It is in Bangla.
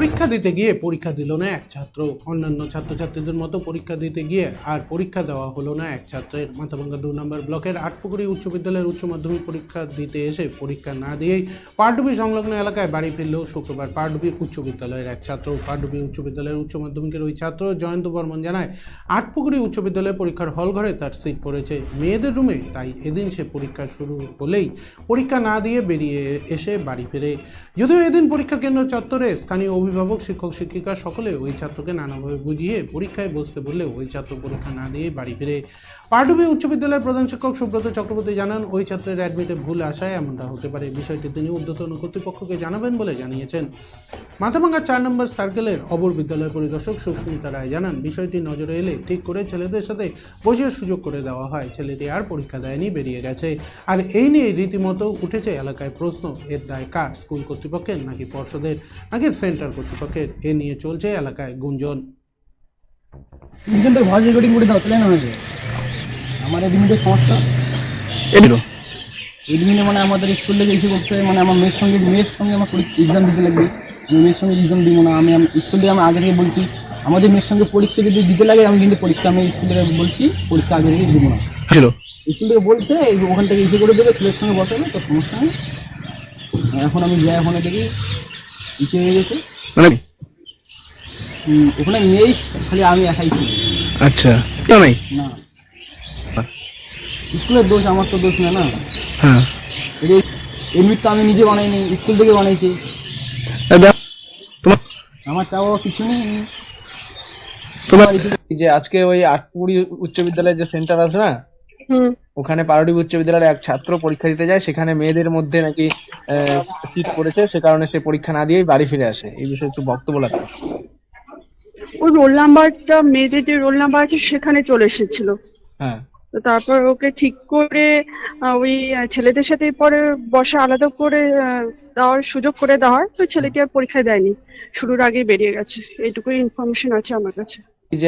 পরীক্ষা দিতে গিয়ে পরীক্ষা দিল না এক ছাত্র। অন্যান্য ছাত্রছাত্রীদের মতো পরীক্ষা দিতে গিয়ে আর পরীক্ষা দেওয়া হলো না এক ছাত্রের। মাথাভাঙ্গা 2 নম্বর ব্লকের আটপুকুরি উচ্চ বিদ্যালয়ের উচ্চ মাধ্যমিক পরীক্ষা দিতে এসে পরীক্ষা না দিয়েই পারডুবি সংলগ্ন এলাকায় বাড়ি ফিরল শুক্রবার পারডুবি উচ্চ বিদ্যালয়ের এক ছাত্র। পারডুবি উচ্চ বিদ্যালয়ের উচ্চ মাধ্যমিকের ওই ছাত্র জয়ন্ত বর্মন জানায়, আটপুকুরি উচ্চ বিদ্যালয়ে পরীক্ষার হল ঘরে তার সিট পড়েছে মেয়েদের রুমে, তাই এদিন সে পরীক্ষা শুরু হলেই পরীক্ষা না দিয়ে বেরিয়ে এসে বাড়ি ফেরে। যদিও এদিন পরীক্ষা কেন্দ্র চত্বরে স্থানীয় অভিভাবক, শিক্ষক শিক্ষিকা সকলে ওই ছাত্রকে নানাভাবে বুঝিয়ে পরীক্ষায় বসতে বললেও ওই ছাত্র পরীক্ষা না দিয়ে বাড়ি ফিরে। পারডুবি উচ্চ বিদ্যালয়ের প্রধান শিক্ষক সুব্রত চক্রবর্তী জানান, ওই ছাত্রের অ্যাডমিটে ভুল আসায় এমনটা হতে পারে। বিষয়টি তিনি ঊর্ধ্বতন কর্তৃপক্ষকে জানাবেন বলে জানিয়েছেন। মাথাভাঙ্গা 4 নম্বর সার্কেলের অবর বিদ্যালয় পরিদর্শক সুস্মিতা রায় জানান, বিষয়টি নজরে এলে ঠিক করে ছেলেদের সাথে বসে সুযোগ করে দেওয়া হয়। ছেলেটি আর পরীক্ষা দেয়নি, বেরিয়ে গেছে। আর এই নিয়ে রীতিমতো উঠেছে এলাকায় প্রশ্ন, এর দায় কার? স্কুল কর্তৃপক্ষের নাকি পর্ষদের নাকি সেন্টার কর্তৃপক্ষের? এ নিয়ে চলছে এলাকায় গুঞ্জন। ভয়েস রেকর্ডিং করে দাও, তাহলে না হয়ে যায়। আমার এডমিনের সমস্যা এডমিনে মানে আমাদের স্কুল থেকে এসে করছে, মানে আমার মেয়ের সঙ্গে আমার এক্সাম দিতে লাগবে। আমি মেয়ের সঙ্গে এক্সাম দিব না। আমি স্কুল থেকে আমি আগে থেকে বলছি, আমাদের মেয়ের সঙ্গে পরীক্ষা যদি দিতে লাগে আমি কিন্তু পরীক্ষা আমি স্কুল থেকে বলছি পরীক্ষা আগে থেকে দিব না। স্কুল থেকে বলছে ওখান থেকে ইসে করে দেবে, ছেলের সঙ্গে বসাবে, তো সমস্যা নেই। এখন আমি যাই, ওখানে দেখি ইসে হয়ে গেছে, মানে ওখানে নেই, খালি আমি একাই ছিল। আচ্ছা, কেউ নাই না, স্কুলের দোষ, আমার তো দোষ না। না হ্যাঁ, এমনি তো আমি নিজে বানাইনি, স্কুল থেকে বানাইছি। তোমার আমার চাওয়া কিছু নেই। তোমার যে আজকে ওই আটপুকুরি উচ্চ বিদ্যালয়ের যে সেন্টার আছে না, ওখানে পারডুবি উচ্চ বিদ্যালয়ের এক ছাত্র পরীক্ষা দিতে যায়, সেখানে মেয়েদের মধ্যে নাকি সিট পড়েছে, সে কারণে সে পরীক্ষা না দিয়েই বাড়ি ফিরে আসে। এই বিষয়ে একটু বক্তব্য লাগবে। ওর রোল নাম্বারটা, মেয়েদের যে রোল নাম্বার আছে সেখানে চলে এসেছিল। হ্যাঁ, তো তারপর ওকে ঠিক করে ওই ছেলেদের সাথে পরে বসা আলাদা করে দেওয়ার সুযোগ করে দেওয়া হয়। তো ছেলেটি আর পরীক্ষায় দেয়নি, শুরুর আগেই বেরিয়ে গেছে। এইটুকুই ইনফরমেশন আছে আমার কাছে। এই যে